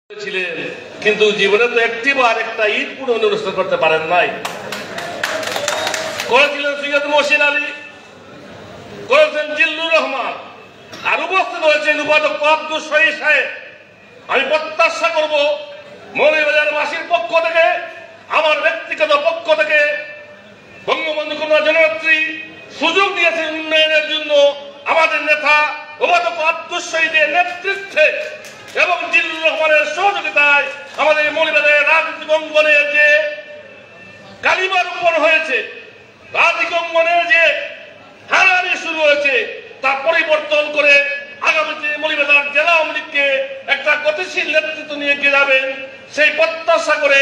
ছিলেন, কিন্তু জীবনে তো একটিবার একটা ঈদ পূর্ণ অনুষ্ঠান করতে পারেন নাই। করেছিলেন সৈয়দ মহসিন আলী, করেছেন জিল্লুর রহমান, আর উপস্থিত হয়েছেন উপাধ্যক্ষ আব্দুল শহীদ সাহেব। আমি প্রত্যাশা করব মৌলভীবাজারবাসীর পক্ষ থেকে, আমার ব্যক্তিগত পক্ষ থেকে, বঙ্গবন্ধু কন্যা জননেত্রী সুযোগ দিয়েছেন উন্নয়নের জন্য। আমাদের নেতা উপাধ্যক্ষ আব্দুল শহীদের নেতৃত্বে এবং জিল্লুর রহমানের সহযোগিতায় আমাদের মৌলভীবাজারের রাজনৈতিক অঙ্গনের যে কালিমা রোপণ হয়েছে, রাজনৈতিক অঙ্গনের যে হারাহারি শুরু হয়েছে, তা পরিবর্তন করে আগামীতে মৌলভীবাজার জেলা আওয়ামী লীগকে একটা গতিশীল নেতৃত্ব নিয়ে এগিয়ে যাবেন, সেই প্রত্যাশা করে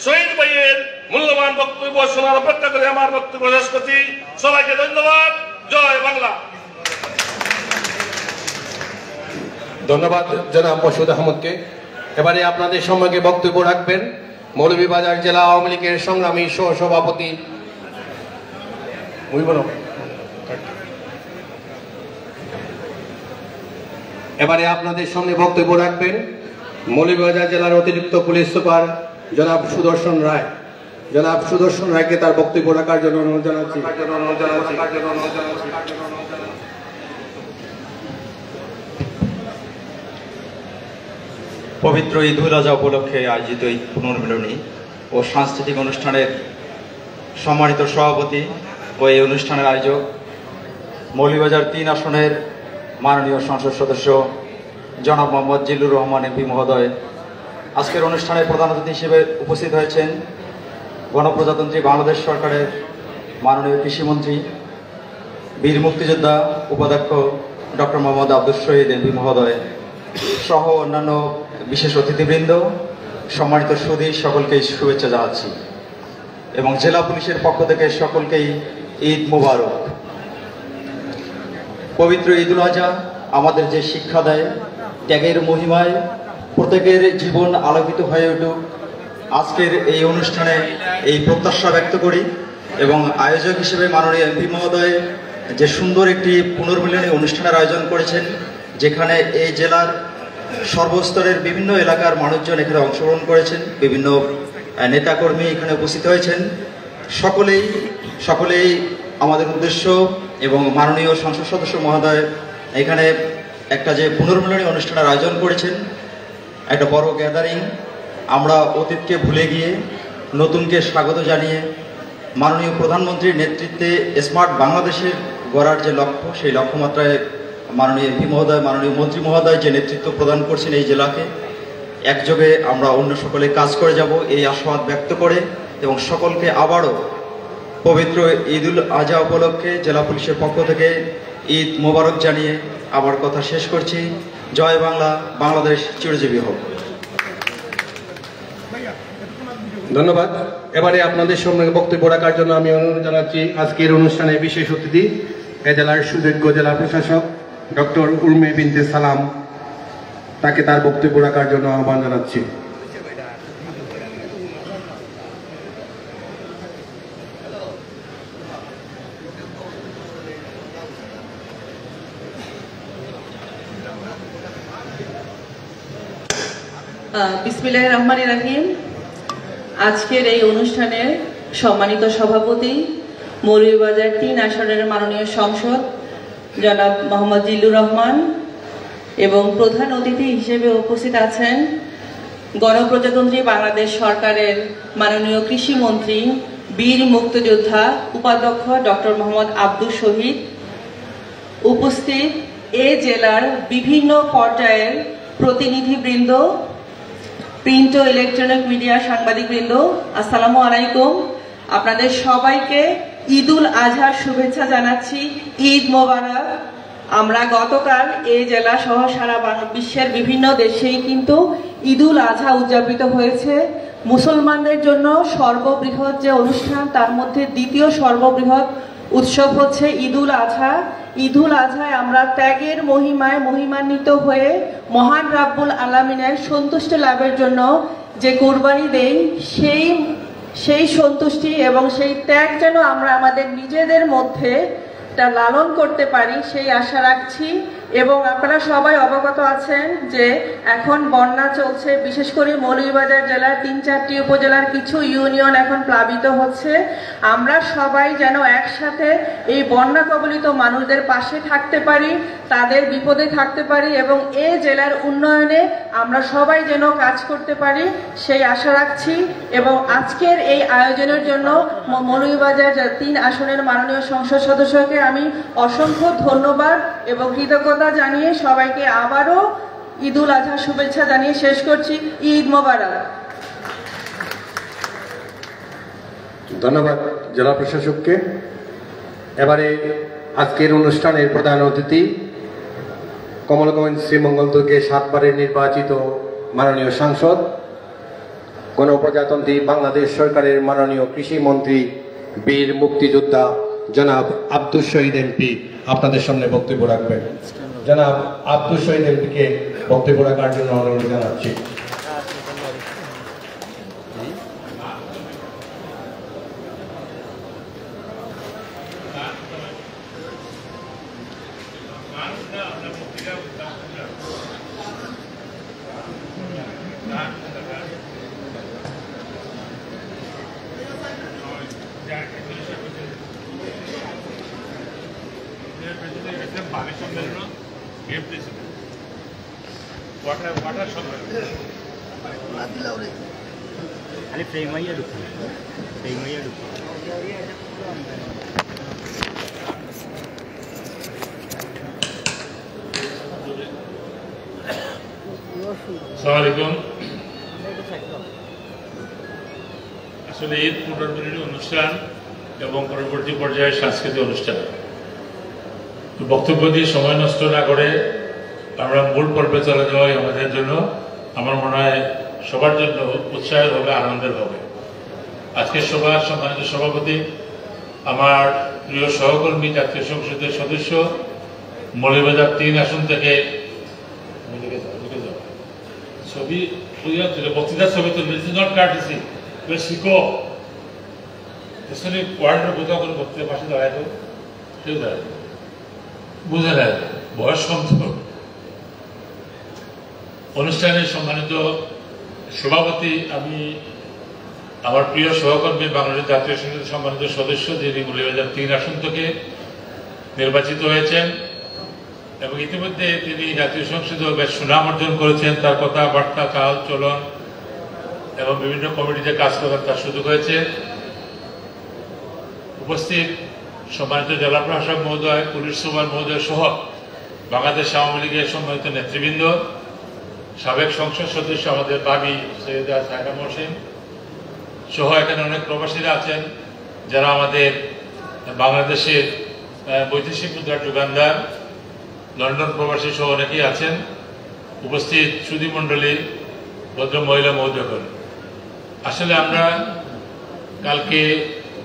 শহীদ ভাইয়ের মূল্যবান বক্তব্য শোনার অপেক্ষা করে আমার বক্তব্য শেষ করছি। সবাইকে ধন্যবাদ। জয় বাংলা। ধন্যবাদ জনাব মসুদ আহমদকে। এবারে আপনাদের সম্মুখে বক্তব্য রাখবেন মৌলভীবাজার জেলা আওয়ামী লীগের সংগ্রামী সহসভাপতি এবারে আপনাদের সামনে বক্তব্য রাখবেন মৌলভীবাজার জেলার অতিরিক্ত পুলিশ সুপার জনাব সুদর্শন রায়। জনাব সুদর্শন রায়কে তার বক্তব্য রাখার জন্য অনুরোধ জানাচ্ছি। পবিত্র ঈদ উল আজহা উপলক্ষে আয়োজিত এই পুনর্মিলনী ও সাংস্কৃতিক অনুষ্ঠানের সম্মানিত সভাপতি ও এই অনুষ্ঠানের আয়োজক মৌলভীবাজার ৩ আসনের মাননীয় সংসদ সদস্য জনাব মোহাম্মদ জিল্লুর রহমান এমপি মহোদয়, আজকের অনুষ্ঠানের প্রধান অতিথি হিসেবে উপস্থিত হয়েছেন গণপ্রজাতন্ত্রী বাংলাদেশ সরকারের মাননীয় কৃষিমন্ত্রী, বীর মুক্তিযোদ্ধা উপাধ্যক্ষ ডক্টর মোহাম্মদ আব্দুল শহীদ এমপি মহোদয় সহ অন্যান্য বিশেষ অতিথিবৃন্দ, সম্মানিত সুধী, সকলকেই শুভেচ্ছা জানাচ্ছি এবং জেলা পুলিশের পক্ষ থেকে সকলকেই ঈদ মোবারক। পবিত্র ঈদ উল আজহা আমাদের যে শিক্ষা দেয়, ত্যাগের মহিমায় প্রত্যেকের জীবন আলোকিত হয়ে উঠুক, আজকের এই অনুষ্ঠানে এই প্রত্যাশা ব্যক্ত করি এবং আয়োজক হিসেবে মাননীয় এমপি মহোদয় যে সুন্দর একটি পুনর্মিলনী অনুষ্ঠানের আয়োজন করেছেন, যেখানে এই জেলার সর্বস্তরের বিভিন্ন এলাকার মানুষজন এখানে অংশগ্রহণ করেছেন, বিভিন্ন নেতাকর্মী এখানে উপস্থিত হয়েছেন। সকলেই আমাদের উদ্দেশ্য এবং মাননীয় সংসদ সদস্য মহোদয় এখানে একটা যে পুনর্মিলনী অনুষ্ঠানের আয়োজন করেছেন, একটা বড় গ্যাদারিং। আমরা অতীতকে ভুলে গিয়ে নতুনকে স্বাগত জানিয়ে মাননীয় প্রধানমন্ত্রীর নেতৃত্বে স্মার্ট বাংলাদেশের গড়ার যে লক্ষ্য, সেই লক্ষ্যমাত্রায় মাননীয় এমপি মহোদয়, মাননীয় মন্ত্রী মহোদয় যে নেতৃত্ব প্রদান করছেন এই জেলাকে, একযোগে আমরা অন্য সকলে কাজ করে যাব এই আশাবাদ ব্যক্ত করে এবং সকলকে আবারও পবিত্র ঈদ উল আজহা উপলক্ষে জেলা পুলিশের পক্ষ থেকে ঈদ মোবারক জানিয়ে আবার কথা শেষ করছি। জয় বাংলা, বাংলাদেশ চিরজীবী হোক। ধন্যবাদ। এবারে আপনাদের সামনে বক্তব্য রাখার জন্য আমি অনুরোধ জানাচ্ছি আজকের অনুষ্ঠানে বিশেষ অতিথি এ জেলার সুযোগ্য জেলা প্রশাসক ডক্টর উর্মে বিনতে সালাম, তাকে তার বক্তব্য রাখার জন্য আহ্বান জানাচ্ছি। বিসমিল্লাহির রহমানির রহিম। আজকের এই অনুষ্ঠানের সম্মানিত সভাপতি মৌলভীবাজার ৩ আসনের মাননীয় সংসদ জনাব মোহাম্মদ জিল্লুর রহমান এবং প্রধান অতিথি হিসেবে উপস্থিত আছেন গণপ্রজাতন্ত্রী বাংলাদেশ সরকারের মাননীয় কৃষিমন্ত্রী, বীর মুক্তিযোদ্ধা উপাধ্যক্ষ ডক্টর মোহাম্মদ আব্দুল শহীদ, উপস্থিত এ জেলার বিভিন্ন পর্যায়ের প্রতিনিধিবৃন্দ, প্রিন্ট ও ইলেকট্রনিক মিডিয়া সাংবাদিকবৃন্দ, আসসালামু আলাইকুম। আপনাদের সবাইকে ঈদ উল আজহার শুভেচ্ছা জানাচ্ছি। ঈদ মোবারক। আমরা গতকাল এই জেলা সহ সারা বিশ্বের বিভিন্ন দেশেই কিন্তু ঈদ উল আজহা উদযাপিত হয়েছে। মুসলমানদের জন্য সর্ববৃহৎ যে অনুষ্ঠান, তার মধ্যে দ্বিতীয় সর্ববৃহৎ উৎসব হচ্ছে ঈদ উল আজহা। ঈদ উল আজহায় আমরা ত্যাগের মহিমায় মহিমান্বিত হয়ে মহান রাব্বুল আলামিনের সন্তুষ্টি লাভের জন্য যে কুরবানি দেই, সেই সন্তুষ্টি এবং সেই ত্যাগ যেন আমরা আমাদের নিজেদের মধ্যে তা লালন করতে পারি, সেই আশা রাখছি। এবং আপনারা সবাই অবগত আছেন যে এখন বন্যা চলছে, বিশেষ করে মৌলভীবাজার জেলার ৩-৪টি উপজেলার কিছু ইউনিয়ন এখন প্লাবিত হচ্ছে। আমরা সবাই যেন একসাথে এই বন্যা কবলিত মানুষদের পাশে থাকতে পারি, তাদের বিপদে থাকতে পারি এবং এই জেলার উন্নয়নে আমরা সবাই যেন কাজ করতে পারি সেই আশা রাখছি। এবং আজকের এই আয়োজনের জন্য মৌলভীবাজার ৩ আসনের মাননীয় সংসদ সদস্যকে আমি অসংখ্য ধন্যবাদ এবং কৃতজ্ঞতা জানিয়ে সবাইকে আবারও ঈদ উল আজহা শুভেচ্ছা জানিয়ে শেষ করছি। ঈদ মোবারক। ধন্যবাদ জেলা প্রশাসককে। এবারে আজকের অনুষ্ঠানের প্রধান অতিথি কমলগঞ্জ শ্রীমঙ্গল দুর্গে 7 বারের নির্বাচিত মাননীয় সাংসদ, গণপ্রজাতন্ত্রী বাংলাদেশ সরকারের মাননীয় কৃষি মন্ত্রী, বীর মুক্তিযোদ্ধা জনাব আব্দুল শহীদ এমপি আপনাদের সামনে বক্তব্য রাখবেন। জনাব আব্দুল শহীদ এমপিকে বক্তব্য রাখার জন্য অনুরোধ জানাচ্ছি। আসলে ঈদ পুনর্মিলনী অনুষ্ঠান এবং পরবর্তী পর্যায়ে সাংস্কৃতিক অনুষ্ঠান, বক্তব্য দিয়ে সময় নষ্ট না করে আমরা মূল পর্বে চলে যাওয়াই আমাদের জন্য, আমার মনে হয় সবার জন্য উৎসাহের হবে, আনন্দের হবে। আজকের সভার সম্মানিত সভাপতি, আমার প্রিয় সহকর্মী, জাতীয় সংসদের সদস্য, মৌলভীবাজার 3 আসন থেকে ছবি বক্তৃতার ছবি তো নট কাটছি শিখো ওয়ার্ডের বোঝা করে বক্তৃতার পাশে দাঁড়ায় তো কেউ দাঁড়ায় বুঝে নেয় বয়স কম তো। অনুষ্ঠানের সম্মানিত সভাপতি, আমি আমার প্রিয় সহকর্মী, বাংলাদেশ জাতীয় সংসদের সম্মানিত সদস্য, যিনি মৌলভীবাজার 3 আসন থেকে নির্বাচিত হয়েছেন এবং ইতিমধ্যে তিনি জাতীয় সংসদেও বেশ সুনাম অর্জন করেছেন। তার কথাবার্তা, চাল চলন এবং বিভিন্ন কমিটিতে কাজ করার তার সুযোগ হয়েছে। উপস্থিত সম্মানিত জেলা প্রশাসক মহোদয়, পুলিশ সুপার মহোদয় সহ বাংলাদেশ আওয়ামী লীগের সম্মানিত নেতৃবৃন্দ, সাবেক সংসদ সদস্য আমাদের ভাবি সৈয়দা সাইনা মহসিন সহ এখানে অনেক প্রবাসীরা আছেন যারা আমাদের বাংলাদেশের বৈদেশিক মুদ্রার যোগানদার, লন্ডন প্রবাসী সহ অনেকেই আছেন। উপস্থিত সুধীমণ্ডলী, ভদ্র মহিলা মহোদয়গণ, আসলে আমরা কালকে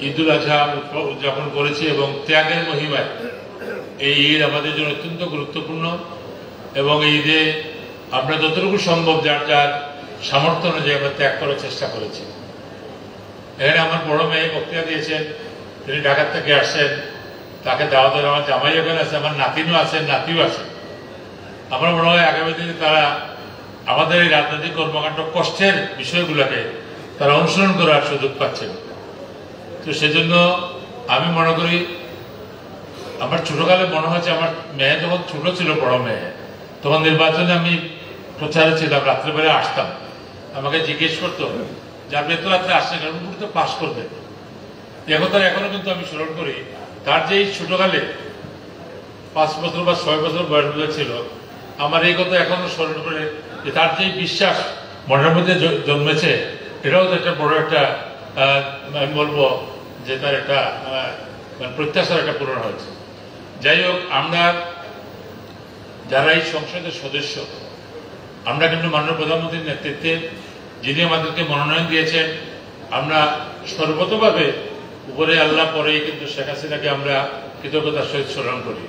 ঈদ উল আজহা উদযাপন করেছি এবং ত্যাগের মহিমায় এই ঈদ আমাদের জন্য অত্যন্ত গুরুত্বপূর্ণ এবং এই ঈদে আমরা যতটুকু সম্ভব যার যার সামর্থ্য অনুযায়ী আমরা ত্যাগ করার চেষ্টা করেছি। এখানে আমার বড় মেয়ে বক্তৃতা দিয়েছেন, তিনি ঢাকা থেকে আসছেন, তাকে দাওয়াতের আমার জামাই ওখানে আছে, আমার নাতিনও আছেন, নাতিও আছেন। আমার মনে হয় আগামী দিনে তারা আমাদের এই রাজনৈতিক কর্মকাণ্ড কষ্টের বিষয়গুলোকে তারা অনুসরণ করার সুযোগ পাচ্ছেন। তো সেজন্য আমি মনে করি, আমার ছোটকালে মনে হয়েছে আমার মেয়ে যখন ছোট ছিল, বড় মেয়ে, তখন নির্বাচনে আমি প্রচারে ছিলাম, রাত্রেবেলা আসতাম, আমাকে জিজ্ঞেস করতো যে আপনি এত রাত্রে আসছেন কারণ তো পাস করবে। এখনো কিন্তু আমি স্মরণ করি তার যে ছোটকালে 5 বছর বা 6 বছর বয়স ছিল, আমার এই কথা এখনো স্মরণ করে যে তার যে বিশ্বাস মনের মধ্যে জন্মেছে, এটাও তো একটা বড় একটা আমি বলবো যে তার একটা প্রত্যাশার একটা পূরণ হয়েছে। যাই হোক, আমরা যারা এই সংসদের সদস্য, আমরা কিন্তু মাননীয় প্রধানমন্ত্রীর নেতৃত্বে, যিনি আমাদেরকে মনোনয়ন দিয়েছেন, আমরা সর্বতভাবে উপরে আল্লাহ পরেই কিন্তু শেখ হাসিনাকে আমরা কৃতজ্ঞতার সহিত স্মরণ করি।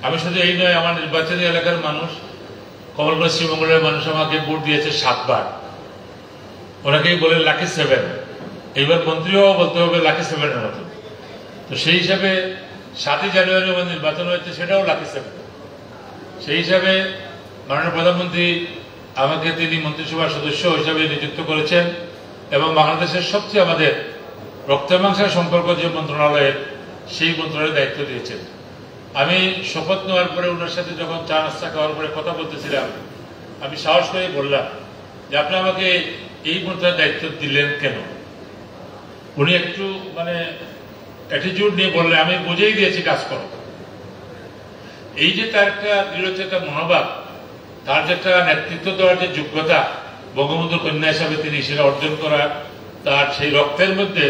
আমি শুধু এই নয়, আমার নির্বাচনী এলাকার মানুষ, কমলগঞ্জ শ্রীমঙ্গলের মানুষ আমাকে ভোট দিয়েছে 7 বার। ওনাকেই বলে লাকি 7। এইবার মন্ত্রীও বলতে হবে লাকি 7-এর মতো। তো সেই হিসাবে 7ই জানুয়ারি আমার নির্বাচন হয়েছে, সেটাও লাকি 7। সেই হিসাবে মাননীয় প্রধানমন্ত্রী আমাকে তিনি মন্ত্রিসভার সদস্য হিসাবে নিযুক্ত করেছেন এবং বাংলাদেশের সবচেয়ে আমাদের রক্তমাংসের সম্পর্ক যে মন্ত্রণালয়ের সেই মন্ত্রণালয়ের দায়িত্ব দিয়েছেন। আমি শপথ নেওয়ার পরে ওনার সাথে যখন চা নাস্তা খাওয়ার পরে কথা বলতেছিলাম, আমি সাহস করে বললাম যে আপনি আমাকে এই মন্ত্রণালয়ের দায়িত্ব দিলেন কেন? উনি একটু অ্যাটিটিউড নিয়ে বললেন, আমি বুঝেই দিয়েছি কাজ করো। এই যে তার একটা দৃঢ়চেতা মনোভাব, তার যে একটা নেতৃত্ব দেওয়ার যে যোগ্যতা, বঙ্গবন্ধুর কন্যা হিসাবে তিনি সেটা অর্জন করার তার সেই রক্তের মধ্যে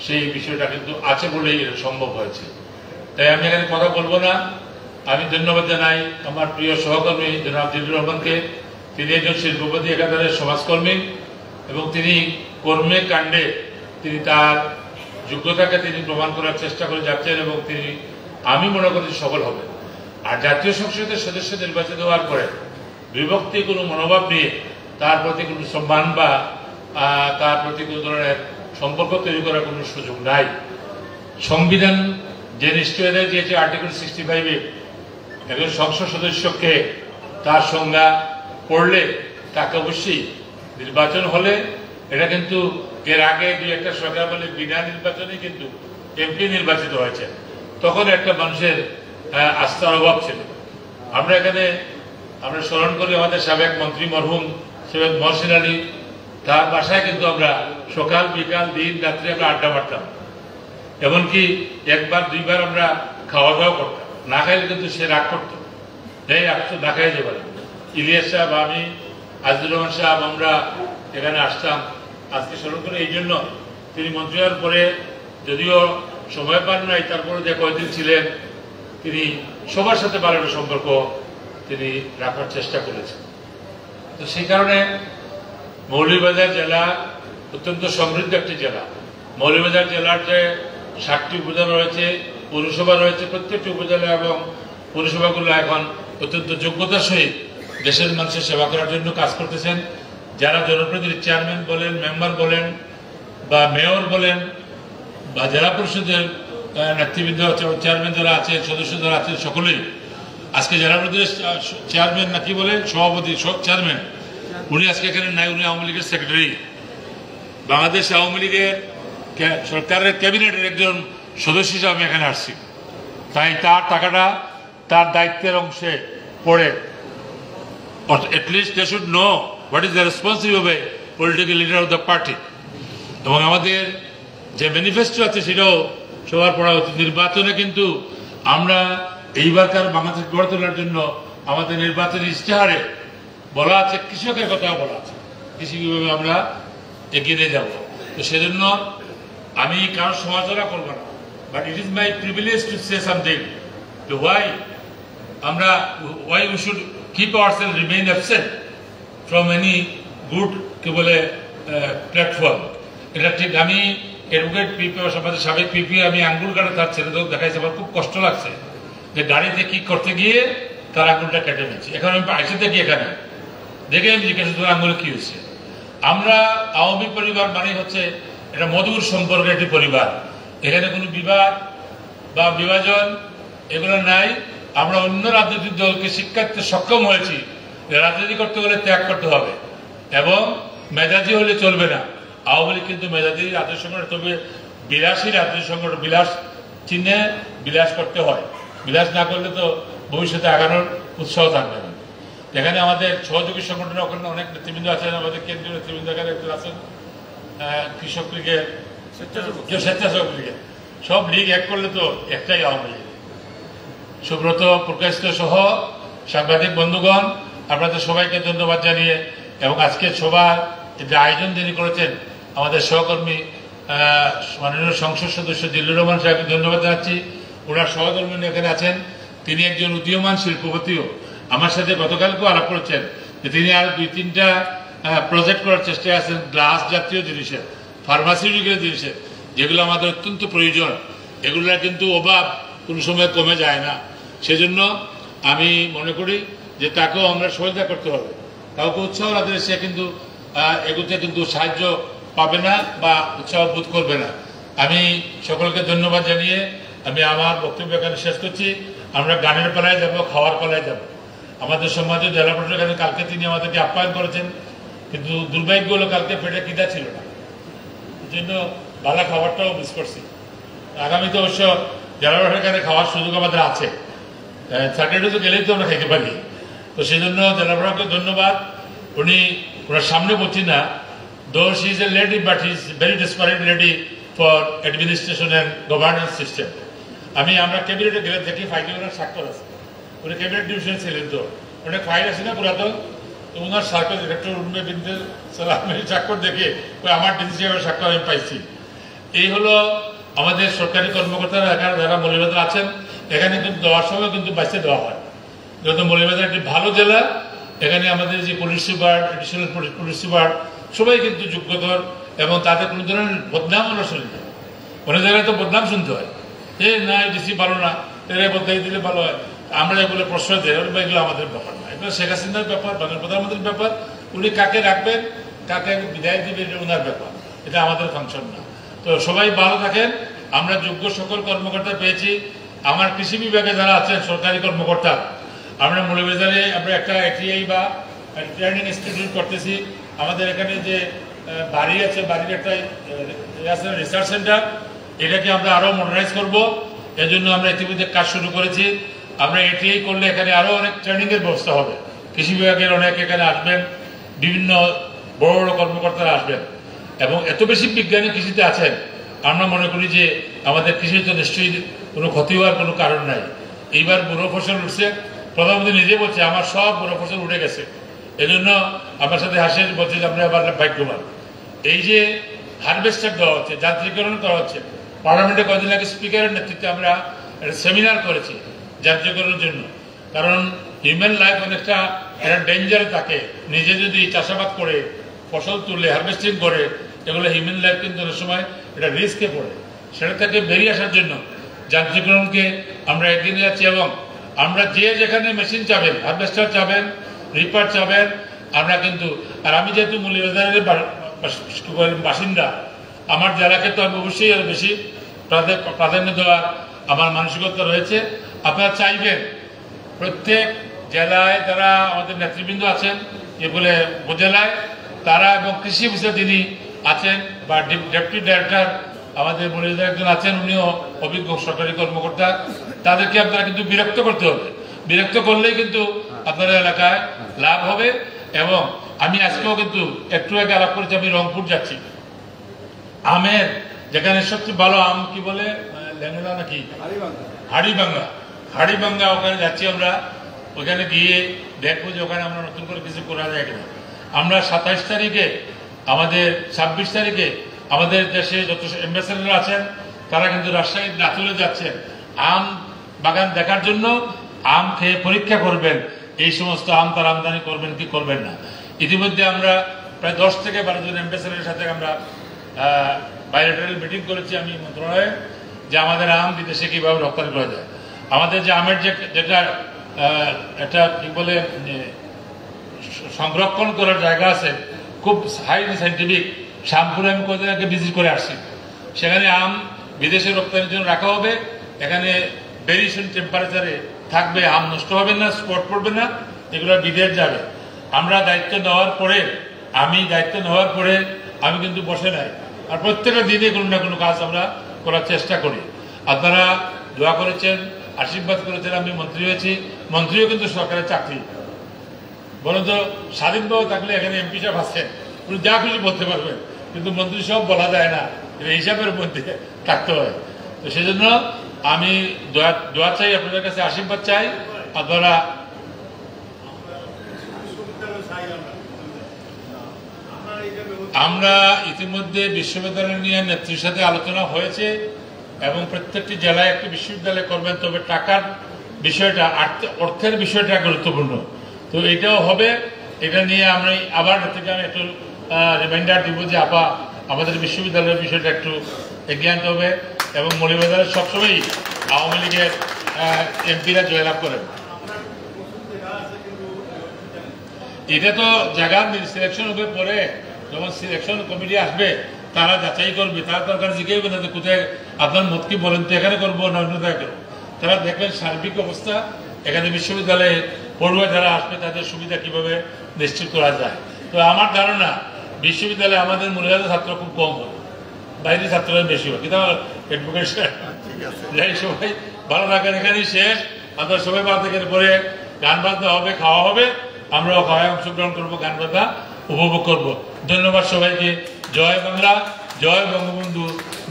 সেই বিষয়টা কিন্তু আছে বলেই এটা সম্ভব হয়েছে। তাই আমি এখানে কথা বলবো না। আমি ধন্যবাদ জানাই আমার প্রিয় সহকর্মী জনাব জিল্লুর রহমানকে। তিনি একজন শিল্পপতি একাধারের সমাজকর্মী এবং তিনি কর্মে কাণ্ডে তিনি তার যোগ্যতাকে তিনি প্রমাণ করার চেষ্টা করে যাচ্ছেন এবং তিনি আমি মনে করি সফল হবেন। আর জাতীয় সংসদের সদস্য নির্বাচিত হওয়ার পরে বিভক্তি কোনো মনোভাব নিয়ে তার প্রতি কোনো সম্মান বা তার প্রতি কোনো ধরনের সম্পর্ক তৈরি করার কোনো সুযোগ নাই। সংবিধান যে নিশ্চয়তা দিয়েছে আর্টিকেল 65-এ একজন সংসদ সদস্যকে তার সংজ্ঞা পড়লে তাকে অবশ্যই নির্বাচন হলে, এটা কিন্তু এর আগে দুই একটা সরকার বলে বিনা নির্বাচনে কিন্তু এমপি নির্বাচিত হয়েছে, তখন একটা মানুষের আস্থার অভাব ছিল। আমরা এখানে স্মরণ করি আমাদের সাবেক মন্ত্রী মরহুম সৈয়দ মহসিন আলী, তার বাসায় কিন্তু আমরা সকাল বিকাল দিন রাত্রে আমরা আড্ডা মারতাম, এমনকি একবার দুইবার আমরা খাওয়া দাওয়া করতাম। না খাইলে কিন্তু সে রাগ করতো, এই আসতো না খাই যে বলে। ইলিয়াস সাহেব, আমি, আজিজুর রহমান সাহেব আমরা এখানে আসতাম। আজকে স্মরণ করে এই জন্য তিনি মন্ত্রী হওয়ার পরে যদিও সময় পান নাই, তারপরে যে কয়েকদিন ছিলেন তিনি সবার সাথে ভালো সম্পর্ক তিনি রাখার চেষ্টা করেছেন। তো সেই কারণে মৌলভীবাজার জেলা অত্যন্ত সমৃদ্ধ একটি জেলা। মৌলভীবাজার জেলার যে 7টি উপজেলা রয়েছে, পৌরসভা রয়েছে, প্রত্যেকটি উপজেলা এবং পৌরসভাগুলো এখন অত্যন্ত যোগ্যতার সহিত দেশের মানুষের সেবা করার জন্য কাজ করতেছেন। যারা জনপ্রতিনিধি চেয়ারম্যান বলেন, মেম্বার বলেন বা মেয়র বলেন বা জেলা পরিষদের নেতৃবৃন্দ চেয়ারম্যান যারা আছে, সদস্য যারা আছেন, সকলেই আজকে জেলা পরিষদের চেয়ারম্যান নাকি বলে সভাপতি চেয়ারম্যান, উনি আজকে এখানে নাই, উনি আওয়ামী লীগের সেক্রেটারি। বাংলাদেশ আওয়ামী লীগের সরকারের ক্যাবিনেটের একজন সদস্য হিসাবে আমি এখানে আসছি। তাই তার টাকাটা তার দায়িত্বের অংশে পড়ে। At least they should know what is the responsibility of a political leader of the party. এবং আমাদের যে ম্যানিফেস্টো আছে সেটাও সবার পড়া উচিত। নির্বাচনে কিন্তু আমরা এইবারকার বাংলাদেশ গড়ে তোলার জন্য আমাদের নির্বাচনী ইশতেহারে বলা আছে, কৃষকের কথাও বলা আছে, কৃষি কিভাবে আমরা এগিয়ে নিয়ে যাব। তো সেজন্য আমি কারোর সমালোচনা করবো না, but it is my privilege to say something to why we should keep ourselves remain absent from any good কি বলে প্ল্যাটফর্ম। এটা ঠিক। আমি অ্যাডভোকেট পিপি আমাদের সাবেক পিপি, আমি আঙ্গুল কাটে তার ছেলেদের দেখাইছে, আমার খুব কষ্ট লাগছে যে গাড়িতে কি করতে গিয়ে তার আঙ্গুলটা কেটে নিয়েছে। এখন আমি আইসে দেখি এখানে দেখে আমি জিজ্ঞাসা তোমার আঙ্গুলে কি হয়েছে। আমরা আওয়ামী পরিবার মানে হচ্ছে এটা মধুর সম্পর্কের একটি পরিবার। এখানে কোনো বিবাদ বা বিভাজন এগুলো নাই। আমরা অন্য রাজনৈতিক দলকে শিক্ষা দিতে সক্ষম হয়েছি। রাজনীতি করতে হলে ত্যাগ করতে হবে এবং মেজাজি হলে চলবে না। আওয়ামী লীগ কিন্তু মেজাজি রাজনীতি সংগঠন, তবে বিলাসী রাজনীতি সংগঠন, বিলাস চিহ্নে বিলাস করতে হয়। বিলাস না করলে তো ভবিষ্যতে আগানোর উৎসাহ থাকবে না। এখানে আমাদের সহযোগী সংগঠনের ওখানে অনেক নেতৃবৃন্দ আছেন, আমাদের কেন্দ্রীয় নেতৃবৃন্দ এখানে একজন আছেন, কৃষক লীগের, স্বেচ্ছাসেবক লীগের, সব লীগ এক করলে তো একটাই আওয়ামী লীগ। সুব্রত প্রকাশিত সহ সাংবাদিক বন্ধুগণ, আপনাদের সবাইকে ধন্যবাদ জানিয়ে এবং আজকের সভার যে আয়োজন যিনি করেছেন আমাদের সহকর্মী মাননীয় সংসদ সদস্য জিল্লুর রহমান সাহেবকে ধন্যবাদ জানাচ্ছি। ওনার সহকর্মী এখানে আছেন, তিনি একজন উদীয়মান শিল্পপতিও। আমার সাথে গতকালকেও আলাপ করেছেন যে তিনি আরো 2-3টা প্রজেক্ট করার চেষ্টায় আছেন, গ্লাস জাতীয় জিনিসের, ফার্মাসিউটিক্যাল জিনিসের, যেগুলো আমাদের অত্যন্ত প্রয়োজন। এগুলোর কিন্তু অভাব কোনো সময় কমে যায় না। সেজন্য আমি মনে করি যে তাকেও আমরা সহায়তা করতে হবে, কাউকে উৎসাহ না দিলে সে কিন্তু এগুলোতে কিন্তু সাহায্য পাবে না বা উৎসাহ বোধ করবে না। আমি সকলকে ধন্যবাদ জানিয়ে আমি আমার বক্তব্য এখানে শেষ করছি। আমরা গানের পালায় যাব, খাওয়ার পালায় যাব। আমাদের সম্মানিত জেলা প্রশাসক এখানে কালকে তিনি আমাদেরকে আপ্যায়ন করেছেন, কিন্তু দুর্ভাগ্য হলো কালকে পেটে খিদা ছিল না, এই জন্য ভালো খাবারটাও মিস করছি। আগামীতে অবশ্য জেলা প্রশাসক এখানে খাওয়ার সুযোগ আমাদের আছে, স্যাটারডে তো গেলেই তো আমরা খেতে পারি। তো সেই জন্য জেলা প্রশাসককে ধন্যবাদ। উনি ওনার সামনে বলছি না, though she is a lady but he is very desperate lady for administration and governance system. আমরা ক্যাবিনেটে গেলে দেখি ফাইলে ওনার স্বাক্ষর আছে, উনি ক্যাবিনেট ডিভিশন ছিলেন, তো অনেক ফাইল আছে না পুরাতন, তো ওনার স্বাক্ষর ডিরেক্টর উর্মে বিনতে সালামের স্বাক্ষর দেখে আমার ডিসি স্বাক্ষর আমি পাইছি। এই হলো আমাদের সরকারি কর্মকর্তারা এখানে যারা মৌলভীবাজার আছেন, এখানে কিন্তু দেওয়ার সময় কিন্তু বাঁচতে দেওয়া হয়। যেহেতু মৌলভীবাজার একটি ভালো জেলা, এখানে আমাদের যে police super, additional police super সবাই কিন্তু যোগ্যতর, এবং তাদের কোনো ধরনের বদনাম আমরা শুনি না। অনেক জায়গায় তো বদনাম শুনতে হয়, না ডিসি ভালো না, এরা বদলাই দিলে ভালো হয়, আমরা এগুলো প্রশ্রয় দেয়, এগুলো আমাদের ব্যাপার না, এগুলো শেখ হাসিনার ব্যাপার, বাংলার প্রধানমন্ত্রীর ব্যাপার। উনি কাকে রাখবেন, কাকে বিদায় দিবেন, এটা ওনার ব্যাপার, এটা আমাদের ফাংশন না। তো সবাই ভালো থাকেন। আমরা যোগ্য সকল কর্মকর্তা পেয়েছি। আমার কৃষি বিভাগে যারা আছেন সরকারি কর্মকর্তা, আমরা মৌলভীবাজারে আমরা একটা আইটিআই বা ট্রেনিং ইনস্টিটিউট করতেছি। আমাদের এখানে যে বাড়ি আছে, বাড়ির একটা রিসার্চ সেন্টার, এটাকে আমরা আরো মডার্নাইজ করব। এজন্য আমরা ইতিমধ্যে কাজ শুরু করেছি। আমরা এটিআই করলে এখানে আরো অনেক ট্রেনিং এর ব্যবস্থা হবে, কৃষি বিভাগের অনেক এখানে আসবেন, বিভিন্ন বড় বড় কর্মকর্তারা আসবেন, এবং এত বেশি বিজ্ঞানী কৃষিতে আছেন, আমরা মনে করি যে আমাদের কৃষিতে নিশ্চয়ই কোনো ক্ষতি হওয়ার কোনো কারণ নাই। এইবার বুড়ো ফসল উঠছে, প্রধানমন্ত্রী নিজে বলছে আমার সব বুড়ো ফসল উঠে গেছে। এজন্য আমার সাথে হাসি বলছে যে আমরা আবার ভাগ্যবান। এই যে হারভেস্টার দেওয়া হচ্ছে, যান্ত্রিকরণ করা হচ্ছে, পার্লামেন্টে কয়েকদিন আগে স্পিকারের নেতৃত্বে আমরা একটা সেমিনার করেছি যান্ত্রিকরণের জন্য। কারণ হিউম্যান লাইফ অনেকটা একটা ডেঞ্জারে থাকে, নিজে যদি চাষাবাদ করে ফসল তুলে হারভেস্টিং করে, এগুলো হিউম্যান লাইফ কিন্তু অনেক সময় এটা রিস্কে পড়ে। সেটা থেকে বেরিয়ে আসার জন্য যান্ত্রিকরণকে আমরা এগিয়ে নিয়ে যাচ্ছি, এবং আমরা যে যেখানে মেশিন চাবেন, হারভেস্টার চাবেন, রিপার চাবেন, আমরা কিন্তু, আর আমি যেহেতু মৌলভীবাজারের বাসিন্দা, আমার জেলাকে তো আমি অবশ্যই আরো বেশি প্রাধান্য দেওয়ার আমার মানসিকতা রয়েছে। আপনারা চাইবেন প্রত্যেক জেলায় যারা আমাদের নেতৃবৃন্দ আছেন, এগুলো উপজেলায় তারা, এবং কৃষি অফিসার যিনি আছেন বা ডেপুটি ডাইরেক্টর আমাদের মৌলভীবাজার একজন আছেন, উনিও অভিজ্ঞ সরকারি কর্মকর্তা, তাদেরকে আপনারা কিন্তু বিরক্ত করতে হবে। বিরক্ত করলেই কিন্তু আপনার এলাকায় লাভ হবে। এবং আমি আজকেও কিন্তু একটু আগে আলাপ করেছি, আমি রংপুর যাচ্ছি, আমের যেখানে সবচেয়ে ভালো আম কি বলে ল্যাংড়া নাকি হাড়িভাঙ্গা, ওখানে যাচ্ছি আমরা। ওখানে গিয়ে দেখবো যে ওখানে আমরা নতুন করে কিছু করা যায় কিনা। আমরা 27 তারিখে, আমাদের 26 তারিখে আমাদের দেশে যত অ্যাম্বাসেডার আছেন তারা কিন্তু রাজশাহী নাতুলে যাচ্ছেন আম বাগান দেখার জন্য। আম খেয়ে পরীক্ষা করবেন এই সমস্ত আম তারা আমদানি করবেন কি করবেন না। ইতিমধ্যে আমরা প্রায় 10 থেকে 12 জন অ্যাম্বাসেডারের সাথে আমরা বাইলেটারাল মিটিং করেছি আমি মন্ত্রণালয়ে, যে আমাদের আম বিদেশে কিভাবে রপ্তানি করা যায়। আমাদের যে আমের যেটা একটা কি বলে সংরক্ষণ করার জায়গা আছে, খুব হাইলি সাইন্টিফিক, শ্যামপুরে আমি কয়েকদিন আগে ভিজিট করে আসছি। সেখানে আম বিদেশে রপ্তানির জন্য রাখা হবে, এখানে ভেরিয়েশন টেম্পারেচারে থাকবে, আম নষ্ট হবে না, স্পট পড়বে না, এগুলো বিদেশ যাবে। আমরা দায়িত্ব নেওয়ার পরে, আমি কিন্তু বসে নাই, আর প্রত্যেকটা দিনে কোনো না কোনো কাজ আমরা করার চেষ্টা করি। আপনারা দোয়া করেছেন, আশীর্বাদ করেছেন, আমি মন্ত্রী হয়েছি। মন্ত্রীও কিন্তু সরকারের চাকরি, বরঞ্চ স্বাধীনভাবে থাকলে এখানে এমপি সাহেব আছেন, উনি যা খুশি বলতে পারবেন, কিন্তু মন্ত্রী সব বলা যায় না, হিসাবের মধ্যে থাকতে হয়। তো সেই জন্য আমি দোয়া চাই, আপনাদের কাছে আশীর্বাদ চাই। আপনারা আমরা ইতিমধ্যে বিশ্ববিদ্যালয় নিয়ে নেত্রীর সাথে আলোচনা হয়েছে, এবং প্রত্যেকটি জেলায় একটি বিশ্ববিদ্যালয় করবেন। তবে টাকার বিষয়টা, অর্থের বিষয়টা গুরুত্বপূর্ণ, তো এটাও হবে। এটা নিয়ে আমরা আবার থেকে আমি একটু রিমাইন্ডার দিব যে আমাদের বিশ্ববিদ্যালয়ের বিষয়টা একটু এগিয়ে আনতে হবে, এবং মৌলভীবাজারে সবসময়ই আওয়ামী লীগের এমপিরা জয়লাভ করেন। এটা তো জায়গার সিলেকশন হবে, পরে যখন সিলেকশন কমিটি আসবে তারা যাচাই করবে, তারা দরকার জিজ্ঞেস করবে কোথায় আপনার মত কি বলেন, তো এখানে করবো না অন্য জায়গায় করবো। তারা দেখবেন সার্বিক অবস্থা, এখানে বিশ্ববিদ্যালয়ে পড়ুয়া যারা আসবে তাদের সুবিধা কিভাবে নিশ্চিত করা যায়। তো আমার ধারণা বিশ্ববিদ্যালয়ে আমাদের মূল্যায়িত ছাত্র খুব কম হবে, বাইরের ছাত্ররা বেশি হবে। কিন্তু অ্যাডভোকেট যাই সবাই ভালো থাকেন, এখানেই শেষ। আপনারা সবাই ভালো থাকেন, পরে গান বাজনা হবে, খাওয়া হবে, আমরাও খাওয়ায় অংশগ্রহণ করবো, গান বাজনা উপভোগ করব। ধন্যবাদ সবাইকে। জয় বাংলা, জয় বঙ্গবন্ধু,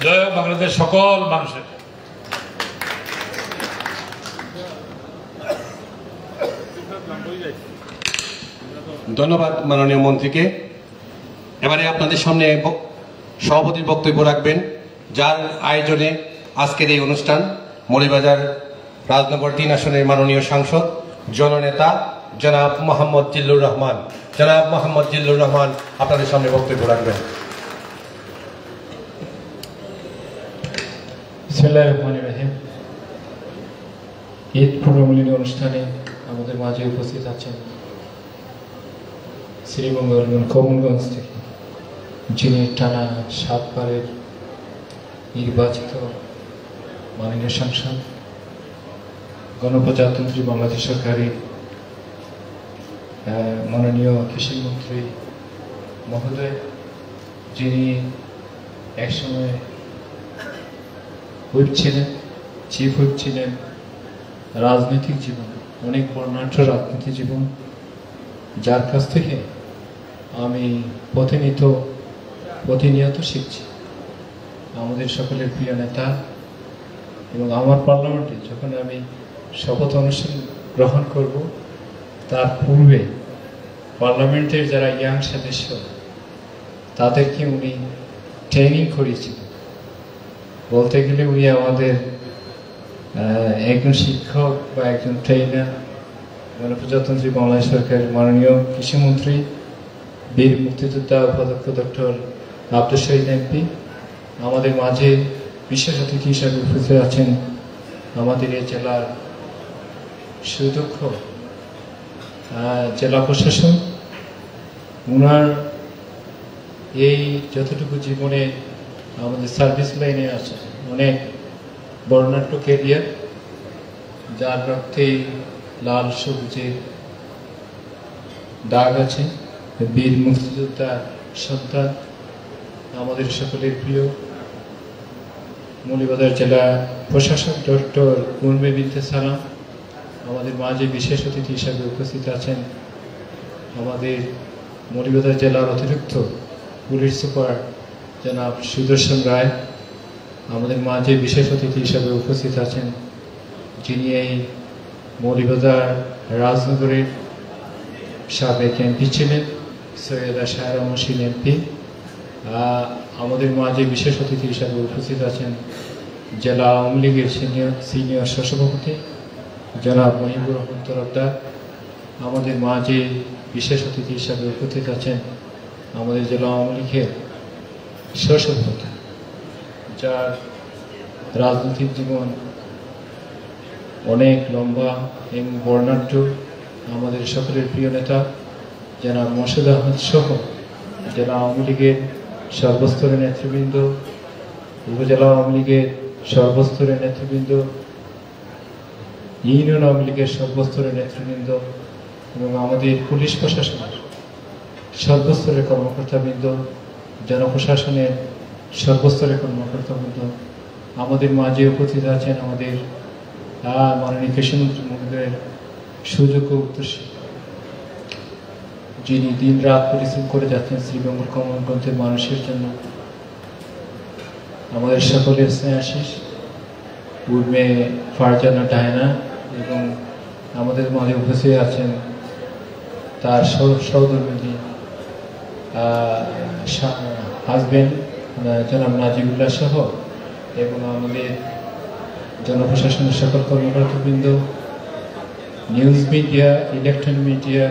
জয় বাংলাদেশ সকল মানুষের। ধন্যবাদ মাননীয় মন্ত্রীকে। এবারে আপনাদের সামনে সভাপতির বক্তব্য রাখবেন, যার আয়োজনে আজকের এই অনুষ্ঠান মৌলভীবাজার রাজনগর 3 আসনের মাননীয় সাংসদ জননেতা জনাব মোহাম্মদ জিল্লুর রহমান। জনাব মোহাম্মদ জিল্লুর রহমান আপনাদের সামনে বক্তব্য রাখবেন। বিসমিল্লাহির রহমানির রহিম। ঈদ পুনর্মিলনী অনুষ্ঠানে আমাদের মাঝে উপস্থিত আছেন শ্রীমঙ্গলগঞ্জ কমলগঞ্জ থেকে যিনি টানা 7 বারের নির্বাচিত মাননীয় সাংসদ, গণপ্রজাতন্ত্রী বাংলাদেশ সরকারের মাননীয় কৃষিমন্ত্রী মহোদয়, যিনি একসময় হুইপ ছিলেন, চিফ হুইপ ছিলেন। রাজনৈতিক জীবন অনেক বর্ণাঢ্য রাজনৈতিক জীবন, যার কাছ থেকে আমি প্রতিনিয়ত শিখছি। আমাদের সকলের প্রিয় নেতা, এবং আমার পার্লামেন্টে যখন আমি শপথ অনুষ্ঠান গ্রহণ করব, তার পূর্বে পার্লামেন্টের যারা ইয়াং সদস্য তাদেরকে উনি ট্রেনিং করিয়েছিলেন। বলতে গেলে উনি আমাদের একজন শিক্ষক বা একজন ট্রেনার। গণপ্রজাতন্ত্রী বাংলাদেশ সরকারের মাননীয় কৃষিমন্ত্রী, বীর মুক্তিযোদ্ধা উপাধ্যক্ষ ডক্টর আব্দুল শহীদ এমপি আমাদের মাঝে বিশেষ অতিথি হিসাবে উপস্থিত আছেন। আমাদের এই জেলার সুদক্ষ জেলা প্রশাসন, উনার এই যতটুকু জীবনে আমাদের সার্ভিস লাইনে আছে অনেক বর্ণাঢ্য ক্যারিয়ার, যার রক্তে লাল সবুজের দাগ আছে। বীর মুক্তিযোদ্ধা সন্তান, আমাদের সকলের প্রিয় মৌলভীবাজার জেলা প্রশাসক ডক্টর উর্মে বিনতে সালাম আমাদের মাঝে বিশেষ অতিথি হিসাবে উপস্থিত আছেন। আমাদের মৌলভীবাজার জেলার অতিরিক্ত পুলিশ সুপার জনাব সুদর্শন রায় আমাদের মাঝে বিশেষ অতিথি হিসাবে উপস্থিত আছেন, যিনি এই মৌলভীবাজার রাজনগরের সাবেক এমপি ছিলেন, সৈয়দা শায়রা মহসিন এমপি। আমাদের মাঝে বিশেষ অতিথি হিসাবে উপস্থিত আছেন জেলা আওয়ামী লীগের সিনিয়র সহসভাপতি জনাব মহিবুর রহমান তরফদার। আমাদের মাঝে বিশেষ অতিথি হিসাবে উপস্থিত আছেন আমাদের জেলা আওয়ামী লীগের সহসভাপতি, যার রাজনৈতিক জীবন অনেক লম্বা এবং বর্ণাঢ্য। আমাদের সকলের প্রিয় নেতা জনাব মোর্শেদ আহমেদ সহ জেলা আওয়ামী লীগের সর্বস্তরের নেতৃবৃন্দ, উপজেলা আওয়ামী লীগের সর্বস্তরের নেতৃবৃন্দ, ইউনিয়ন আওয়ামী লীগের সর্বস্তরের নেতৃবৃন্দ এবং আমাদের পুলিশ প্রশাসনের সর্বস্তরের কর্মকর্তাবৃন্দ, জনপ্রশাসনের সর্বস্তরের কর্মকর্তাবৃন্দ, আমাদের মাঝে উপস্থিত আছেন আমাদের মাননীয় কৃষিমন্ত্রী মহোদয়ের সুযোগ্য উত্তরসূরি, যিনি দিন রাত পরিশ্রম করে যাচ্ছেন শ্রীমঙ্গল কমলগঞ্জের মানুষের জন্য। আমাদের সকলের স্নেহাশিস উর্মে ফারজানা ডায়না, এবং আমাদের মাঝে উপস্থিত আছেন তার সহধর্মিনী হাজবেন্ড জনাব নাজিবুল্লাহ সহ, এবং আমাদের জনপ্রশাসনের সকল কর্মকর্তাবৃন্দ, নিউজ মিডিয়া, ইলেকট্রনিক মিডিয়া,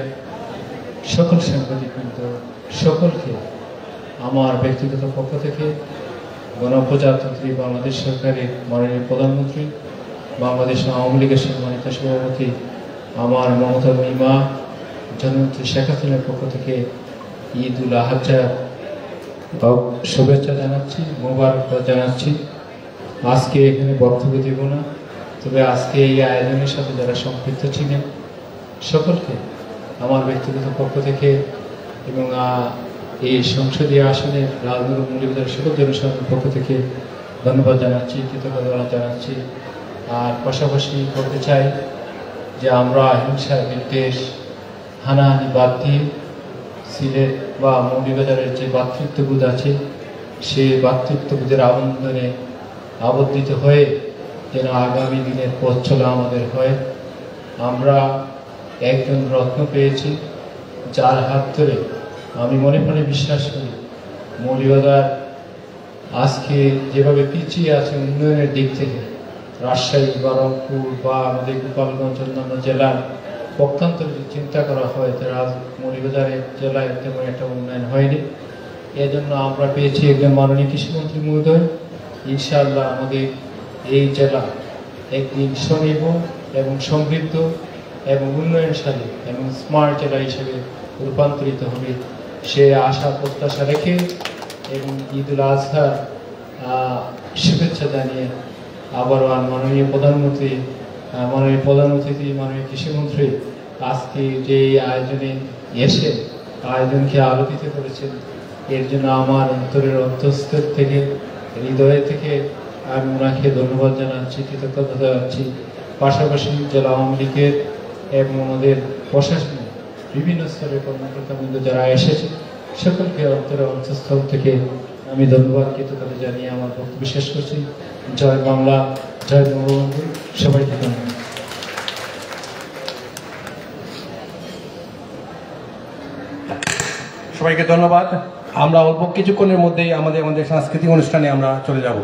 সকল সাংবাদিকবৃন্দ, সকলকে আমার ব্যক্তিগত পক্ষ থেকে গণপ্রজাতন্ত্রী বাংলাদেশ সরকারের মাননীয় প্রধানমন্ত্রী, বাংলাদেশ আওয়ামী লীগের সম্মানিত সভাপতি আমার মমতা মা জননেত্রী শেখ হাসিনার পক্ষ থেকে ঈদ উল আজহার শুভেচ্ছা জানাচ্ছি, মোবারকবাদ জানাচ্ছি। আজকে এখানে বক্তব্য দেব না, তবে আজকে এই আয়োজনের সাথে যারা সম্পৃক্ত ছিলেন সকলকে আমার ব্যক্তিগত পক্ষ থেকে এবং এই সংসদীয় আসনের রাজনৈতিক মৌলভীবাজারের সকল জনসাধারণের পক্ষ থেকে ধন্যবাদ জানাচ্ছি, কৃতজ্ঞতা জানাচ্ছি। আর পাশাপাশি বলতে চাই যে আমরা হিংসা বিদ্বেষ হানাহানি বাদ দিয়ে সিলেট বা মৌলভীবাজারের যে ভ্রাতৃত্ববোধ আছে সেই ভ্রাতৃত্ববোধের আবন্ধনে আবদ্ধিত হয়ে যেন আগামী দিনের পথ চলা আমাদের হয়। আমরা একজন রত্ন পেয়েছি যার হাত ধরে আমি মনে মনে বিশ্বাস করি মৌলভীবাজার আজকে যেভাবে পিছিয়ে আছে উন্নয়নের দিক থেকে, রাজশাহী বা রংপুর বা আমাদের গোপালগঞ্জ অন্যান্য জেলার পক্ষান্তরে যদি চিন্তা করা হয় তারা মৌলভীবাজারের জেলায় তেমন একটা উন্নয়ন হয়নি। এজন্য আমরা পেয়েছি একজন মাননীয় কৃষিমন্ত্রী মহোদয়। ইনশাআল্লাহ আমাদের এই জেলা একদিন স্বনির্ভর এবং সমৃদ্ধ এবং উন্নয়নশালী এবং স্মার্ট জেলা হিসেবে রূপান্তরিত হবে সে আশা প্রত্যাশা রেখে এবং ঈদুল আজহার শুভেচ্ছা জানিয়ে আবারও মাননীয় প্রধানমন্ত্রী মাননীয় কৃষিমন্ত্রী আজকে যে আয়োজনে এসে আয়োজনকে আলোকিত করেছেন এর জন্য আমার অন্তরের অন্তঃস্থল থেকে হৃদয় থেকে আমি ওনাকে ধন্যবাদ জানাচ্ছি, কৃতজ্ঞতা জানাচ্ছি। পাশাপাশি জেলা আওয়ামী লীগের এবং আমাদের প্রশাসনের বিভিন্ন স্তরের কর্মকর্তাবৃন্দ যারা এসেছে সকলকে অন্তরের অন্তঃস্থল থেকে আমি ধন্যবাদ কৃতজ্ঞতা জানিয়ে আমার বক্তব্য শেষ করছি। জয় বাংলা, জয় বঙ্গবন্ধু, সবাইকে ধন্যবাদ। সবাইকে ধন্যবাদ। আমরা অল্প কিছুক্ষণের মধ্যেই আমাদের সাংস্কৃতিক অনুষ্ঠানে আমরা চলে যাব।